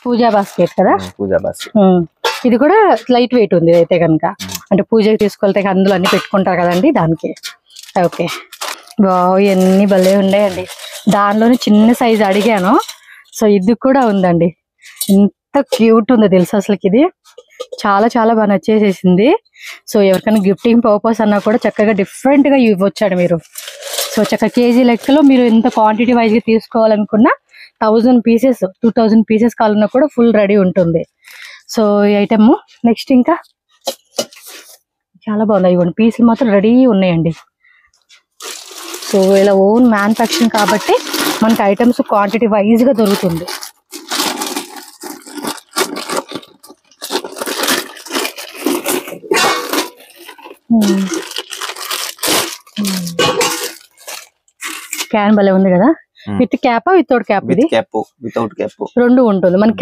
పూజా basket కదా, పూజా basket. ఇది కూడా లైట్ వెయిట్ ఉంది అయితే కనుక, అంటే పూజకి తీసుకెళ్తే అందులో అన్ని పెట్టుకుంటారు కదండి దానికి. ఓకే, బావ్ ఇవన్నీ భలే ఉన్నాయండి. దానిలోనే చిన్న సైజు అడిగాను, సో ఇది కూడా ఉందండి. ఎంత క్యూట్ ఉందో తెలుసు అసలుకి, ఇది చాలా చాలా బాగా నచ్చేసేసింది. సో ఎవరికైనా గిఫ్టింగ్ పర్పస్ అన్నా కూడా చక్కగా డిఫరెంట్ గా ఇవ్వచ్చాడు మీరు. సో చక్కగా కేజీ లెక్కలో మీరు ఎంత క్వాంటిటీ వైజ్ గా తీసుకోవాలనుకున్నా 1000 పీసెస్ 2000 పీసెస్ కావాలన్నా కూడా ఫుల్ రెడీ ఉంటుంది. సో ఈ ఐటమ్ నెక్స్ట్ ఇంకా చాలా బాగుంది. ఇవ్వండి పీసులు మాత్రం రెడీ ఉన్నాయండి. సో ఇలా ఓన్ మ్యానుఫ్యాక్చరింగ్ కాబట్టి మనకి ఐటమ్స్ క్వాంటిటీ వైజ్ గా దొరుకుతుంది. క్యాన్ భలే ఉంది కదా, విత్ క్యాప్ వితౌట్ క్యాప్, ఇది క్యాప్ వితౌట్ క్యాప్ రెండు ఉంటుంది మనకి.